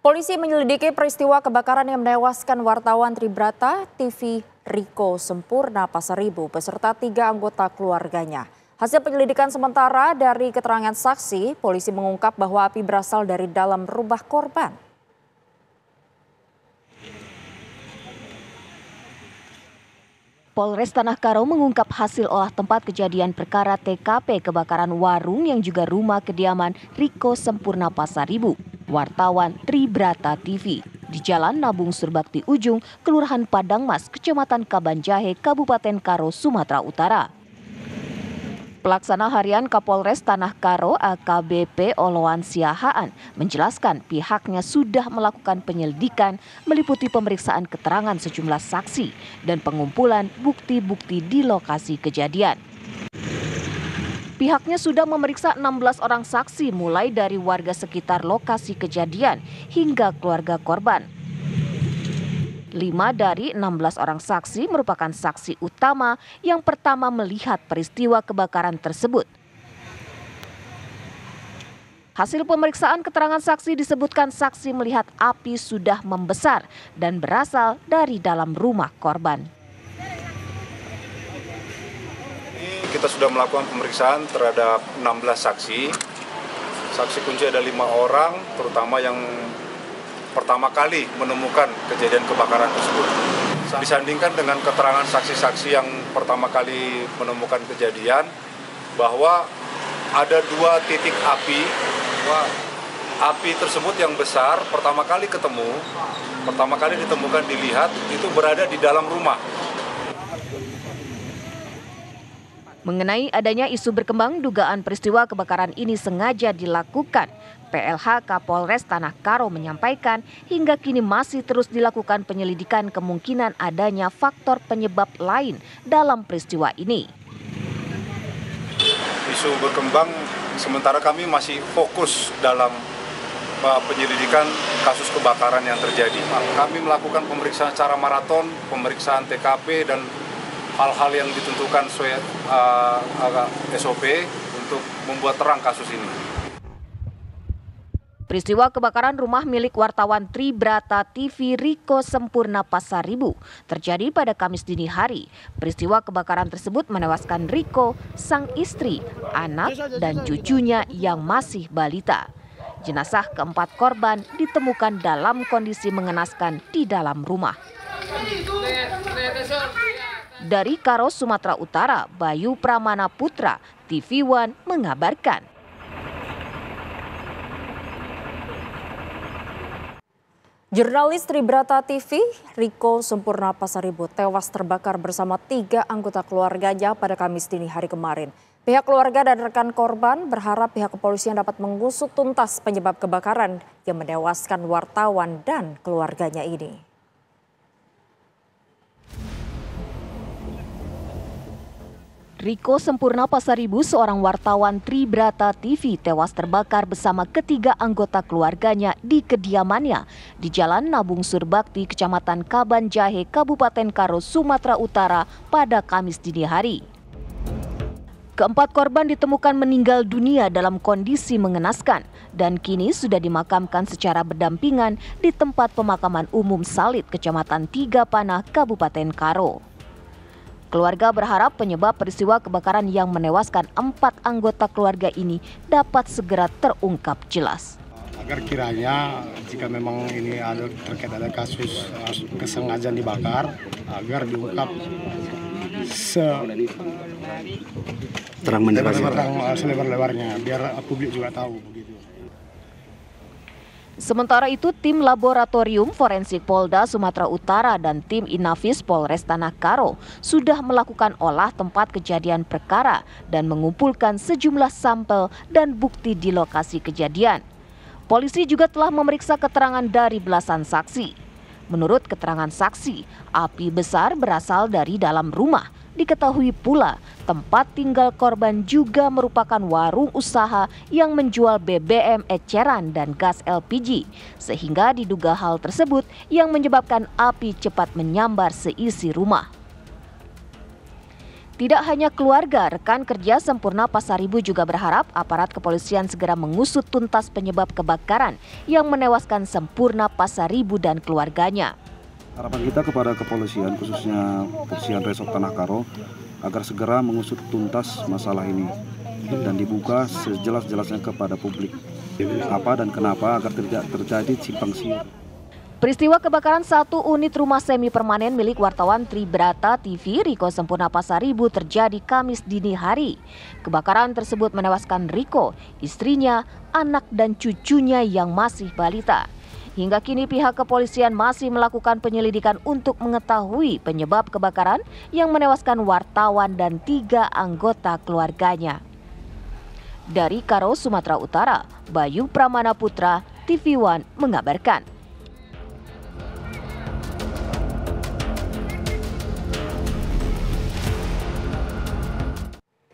Polisi menyelidiki peristiwa kebakaran yang menewaskan wartawan Tribrata TV Riko Sempurna Pasaribu beserta 3 anggota keluarganya. Hasil penyelidikan sementara dari keterangan saksi, polisi mengungkap bahwa api berasal dari dalam rumah korban. Polres Tanah Karo mengungkap hasil olah tempat kejadian perkara TKP kebakaran warung yang juga rumah kediaman Riko Sempurna Pasaribu, wartawan Tribrata TV, di Jalan Nabung Surbakti Ujung, Kelurahan Padangmas, Kecamatan Kabanjahe, Kabupaten Karo, Sumatera Utara. Pelaksana Harian Kapolres Tanah Karo AKBP Oloan Siahaan menjelaskan pihaknya sudah melakukan penyelidikan meliputi pemeriksaan keterangan sejumlah saksi dan pengumpulan bukti-bukti di lokasi kejadian. Pihaknya sudah memeriksa 16 orang saksi mulai dari warga sekitar lokasi kejadian hingga keluarga korban. 5 dari 16 orang saksi merupakan saksi utama yang pertama melihat peristiwa kebakaran tersebut. Hasil pemeriksaan keterangan saksi disebutkan saksi melihat api sudah membesar dan berasal dari dalam rumah korban. Kita sudah melakukan pemeriksaan terhadap 16 saksi. Saksi kunci ada 5 orang, terutama yang pertama kali menemukan kejadian kebakaran tersebut. Disandingkan dengan keterangan saksi-saksi yang pertama kali menemukan kejadian, bahwa ada 2 titik api. Api tersebut yang besar pertama kali ditemukan dilihat itu berada di dalam rumah. Mengenai adanya isu berkembang dugaan peristiwa kebakaran ini sengaja dilakukan, PLH Kapolres Tanah Karo menyampaikan hingga kini masih terus dilakukan penyelidikan kemungkinan adanya faktor penyebab lain dalam peristiwa ini. Isu berkembang, sementara kami masih fokus dalam penyelidikan kasus kebakaran yang terjadi. Kami melakukan pemeriksaan secara maraton, pemeriksaan TKP dan hal-hal yang ditentukan sesuai SOP untuk membuat terang kasus ini. Peristiwa kebakaran rumah milik wartawan Tribrata TV Riko Sempurna Pasaribu terjadi pada Kamis dini hari. Peristiwa kebakaran tersebut menewaskan Riko, sang istri, anak, dan cucunya yang masih balita. Jenazah keempat korban ditemukan dalam kondisi mengenaskan di dalam rumah. Dari Karo, Sumatera Utara, Bayu Pramana Putra, TV One mengabarkan. Jurnalis Tribrata TV Riko Sempurna Pasaribu tewas terbakar bersama 3 anggota keluarganya pada Kamis dini hari kemarin. Pihak keluarga dan rekan korban berharap pihak kepolisian dapat mengusut tuntas penyebab kebakaran yang menewaskan wartawan dan keluarganya ini. Riko Sempurna Pasaribu, seorang wartawan Tribrata TV, tewas terbakar bersama ketiga anggota keluarganya di kediamannya di Jalan Nabung Surbakti, Kecamatan Kabanjahe, Kabupaten Karo, Sumatera Utara pada Kamis dini hari. Keempat korban ditemukan meninggal dunia dalam kondisi mengenaskan dan kini sudah dimakamkan secara berdampingan di tempat pemakaman umum Salit, Kecamatan Tiga Panah, Kabupaten Karo. Keluarga berharap penyebab peristiwa kebakaran yang menewaskan 4 anggota keluarga ini dapat segera terungkap jelas. Agar kiranya jika memang ini terkait ada kasus kesengajaan dibakar, agar diungkap selebar-lebarnya, biar publik juga tahu. Sementara itu, tim Laboratorium Forensik Polda Sumatera Utara dan tim Inafis Polres Tanah Karo sudah melakukan olah tempat kejadian perkara dan mengumpulkan sejumlah sampel dan bukti di lokasi kejadian. Polisi juga telah memeriksa keterangan dari belasan saksi. Menurut keterangan saksi, api besar berasal dari dalam rumah. Diketahui pula tempat tinggal korban juga merupakan warung usaha yang menjual BBM eceran dan gas LPG, sehingga diduga hal tersebut yang menyebabkan api cepat menyambar seisi rumah. Tidak hanya keluarga, rekan kerja Sempurna Pasaribu juga berharap aparat kepolisian segera mengusut tuntas penyebab kebakaran yang menewaskan Sempurna Pasaribu dan keluarganya. Harapan kita kepada kepolisian, khususnya Polisian Resort Tanah Karo, agar segera mengusut tuntas masalah ini dan dibuka sejelas-jelasnya kepada publik. Apa dan kenapa agar tidak terjadi simpang siur. Peristiwa kebakaran satu unit rumah semi permanen milik wartawan Tribrata TV Riko Sempurna Pasaribu terjadi Kamis dini hari. Kebakaran tersebut menewaskan Riko, istrinya, anak dan cucunya yang masih balita. Hingga kini pihak kepolisian masih melakukan penyelidikan untuk mengetahui penyebab kebakaran yang menewaskan wartawan dan 3 anggota keluarganya. Dari Karo, Sumatera Utara, Bayu Pramana Putra, TV One mengabarkan.